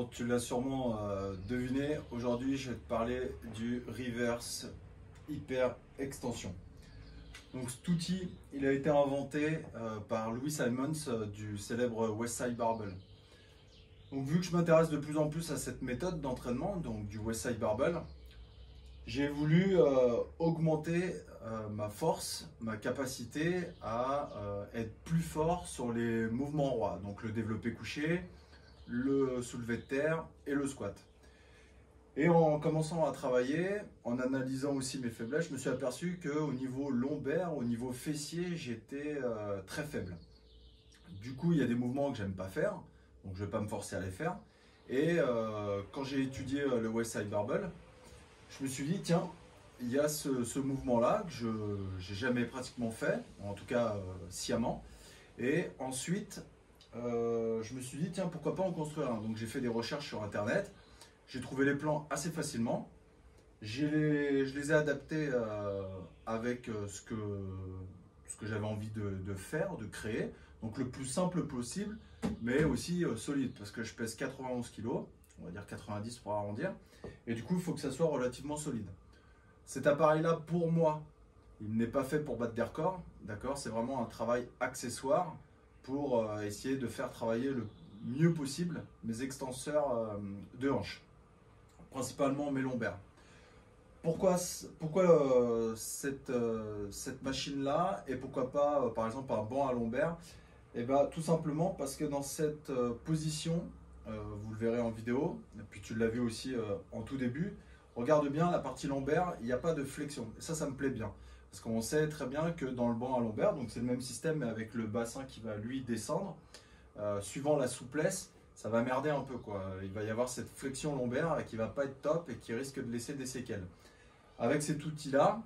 Donc tu l'as sûrement deviné, aujourd'hui je vais te parler du reverse hyper extension. Donc cet outil, il a été inventé par Louis Simmons du célèbre Westside Barbell. Donc vu que je m'intéresse de plus en plus à cette méthode d'entraînement, donc du Westside Barbell, j'ai voulu augmenter ma force, ma capacité à être plus fort sur les mouvements rois, donc le développé couché, le soulevé de terre et le squat. Et en commençant à travailler, en analysant aussi mes faiblesses, je me suis aperçu qu'au niveau lombaire, au niveau fessier, j'étais très faible. Du coup, il y a des mouvements que j'aime pas faire, donc je ne vais pas me forcer à les faire. Et quand j'ai étudié le Westside Barbell, je me suis dit, tiens, il y a ce mouvement-là que je n'ai jamais pratiquement fait, en tout cas sciemment. Et ensuite, je me suis dit, tiens, pourquoi pas en construire un. Donc j'ai fait des recherches sur Internet, j'ai trouvé les plans assez facilement. Je les ai adaptés avec ce que j'avais envie de faire, de créer. Donc le plus simple possible, mais aussi solide, parce que je pèse 91 kg, on va dire 90 pour arrondir. Et du coup, il faut que ça soit relativement solide. Cet appareil-là, pour moi, il n'est pas fait pour battre des records, d'accord? C'est vraiment un travail accessoire pour essayer de faire travailler le mieux possible mes extenseurs de hanches, principalement mes lombaires. Pourquoi cette machine-là et pourquoi pas, par exemple, un banc à lombaire? Et bien, tout simplement parce que dans cette position, vous le verrez en vidéo, et puis tu l'as vu aussi en tout début, regarde bien la partie lombaire, il n'y a pas de flexion. Et ça me plaît bien. Parce qu'on sait très bien que dans le banc à lombaire, donc c'est le même système mais avec le bassin qui va lui descendre, suivant la souplesse, ça va merder un peu, quoi. Il va y avoir cette flexion lombaire qui ne va pas être top et qui risque de laisser des séquelles. Avec cet outil-là,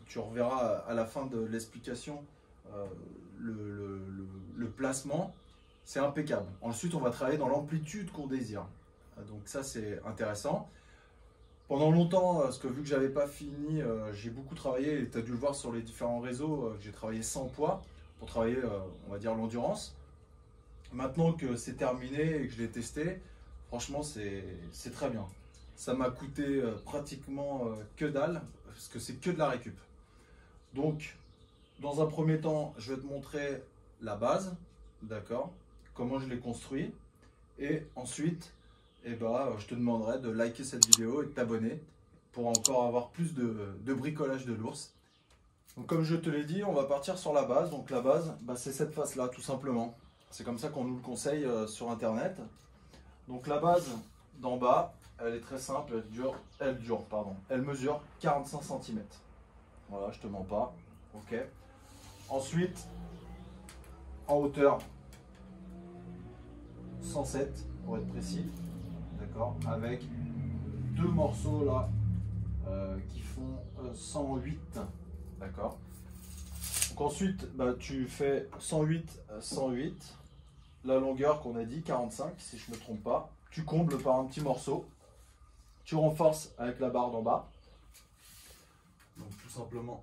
tu reverras à la fin de l'explication le placement, c'est impeccable. Ensuite, on va travailler dans l'amplitude qu'on désire. Donc ça, c'est intéressant. Pendant longtemps, parce que vu que j'avais pas fini, j'ai beaucoup travaillé, et tu as dû le voir sur les différents réseaux, j'ai travaillé sans poids pour travailler, on va dire, l'endurance. Maintenant que c'est terminé et que je l'ai testé, franchement, c'est très bien. Ça m'a coûté pratiquement que dalle, parce que c'est que de la récup. Donc, dans un premier temps, je vais te montrer la base, d'accord, comment je l'ai construit. Et ensuite, je te demanderai de liker cette vidéo et de t'abonner pour encore avoir plus de bricolage de l'ours. Donc comme je te l'ai dit, on va partir sur la base. Donc la base, c'est cette face-là, tout simplement. C'est comme ça qu'on nous le conseille sur Internet. Donc la base d'en bas, elle est très simple, elle mesure 45 cm. Voilà, je te mens pas. Ok. Ensuite, en hauteur, 107 pour être précis. D'accord, avec deux morceaux là qui font 108, d'accord. Donc ensuite, tu fais 108, 108, la longueur qu'on a dit 45 si je ne me trompe pas. Tu combles par un petit morceau, tu renforces avec la barre d'en bas. Donc tout simplement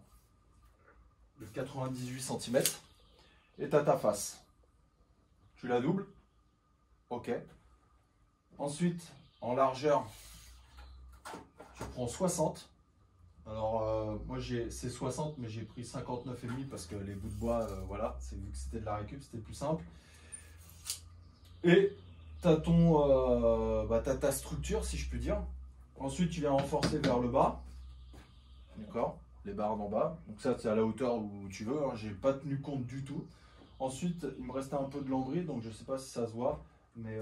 de 98 cm et tu as ta face. Tu la doubles, ok. Ensuite, en largeur, tu prends 60. Alors, moi, c'est 60, mais j'ai pris 59,5 parce que les bouts de bois, voilà, c'est vu que c'était de la récup, c'était plus simple. Et tu as ta structure, si je puis dire. Ensuite, tu viens renforcer vers le bas. D'accord, les barres d'en bas. Donc ça, c'est à la hauteur où tu veux. Hein, j'ai pas tenu compte du tout. Ensuite, il me restait un peu de lambris, donc je sais pas si ça se voit, mais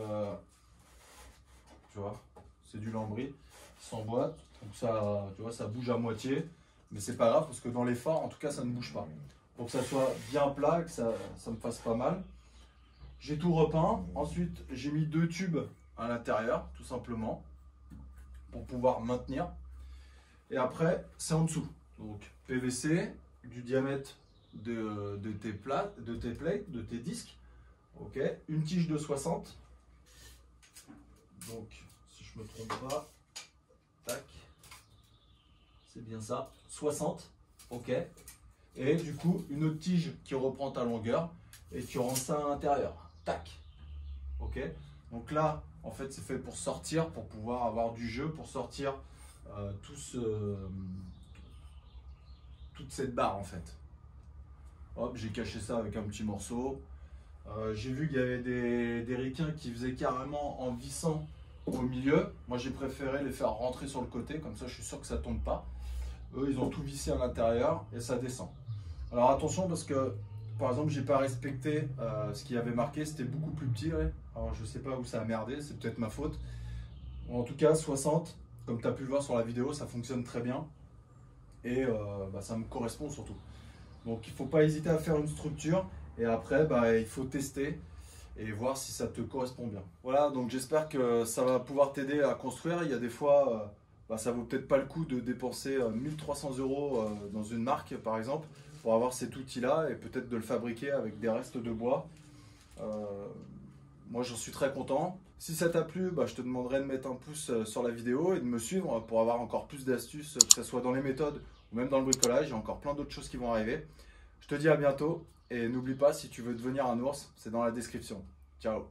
tu vois, c'est du lambris qui s'emboîte, donc ça, tu vois, ça bouge à moitié, mais c'est pas grave parce que dans l'effort, en tout cas, ça ne bouge pas. Pour que ça soit bien plat, que ça me fasse pas mal. J'ai tout repeint. Ensuite, j'ai mis deux tubes à l'intérieur, tout simplement, pour pouvoir maintenir. Et après, c'est en dessous. Donc PVC, du diamètre de tes plates, de tes disques. Ok, une tige de 60. Donc, si je me trompe pas, tac, c'est bien ça, 60, ok. Et du coup, une autre tige qui reprend ta longueur et tu rentres ça à l'intérieur, tac, ok. Donc là, en fait, c'est fait pour sortir, pour pouvoir avoir du jeu, pour sortir toute cette barre en fait. Hop, j'ai caché ça avec un petit morceau. J'ai vu qu'il y avait des requins qui faisaient carrément en vissant au milieu. Moi, j'ai préféré les faire rentrer sur le côté, comme ça je suis sûr que ça tombe pas. Eux, ils ont tout vissé à l'intérieur et ça descend. Alors attention parce que, par exemple, j'ai pas respecté ce qu'il y avait marqué, c'était beaucoup plus petit. Ouais. Alors je sais pas où ça a merdé, c'est peut-être ma faute. En tout cas, 60, comme tu as pu le voir sur la vidéo, ça fonctionne très bien. Et ça me correspond surtout. Donc il ne faut pas hésiter à faire une structure. Et après, il faut tester et voir si ça te correspond bien. Voilà, donc j'espère que ça va pouvoir t'aider à construire. Il y a des fois, ça vaut peut-être pas le coup de dépenser 1300 € dans une marque, par exemple, pour avoir cet outil-là et peut-être de le fabriquer avec des restes de bois. Moi, j'en suis très content. Si ça t'a plu, je te demanderai de mettre un pouce sur la vidéo et de me suivre pour avoir encore plus d'astuces, que ce soit dans les méthodes ou même dans le bricolage. Il y a encore plein d'autres choses qui vont arriver. Je te dis à bientôt et n'oublie pas, si tu veux devenir un ours, c'est dans la description. Ciao!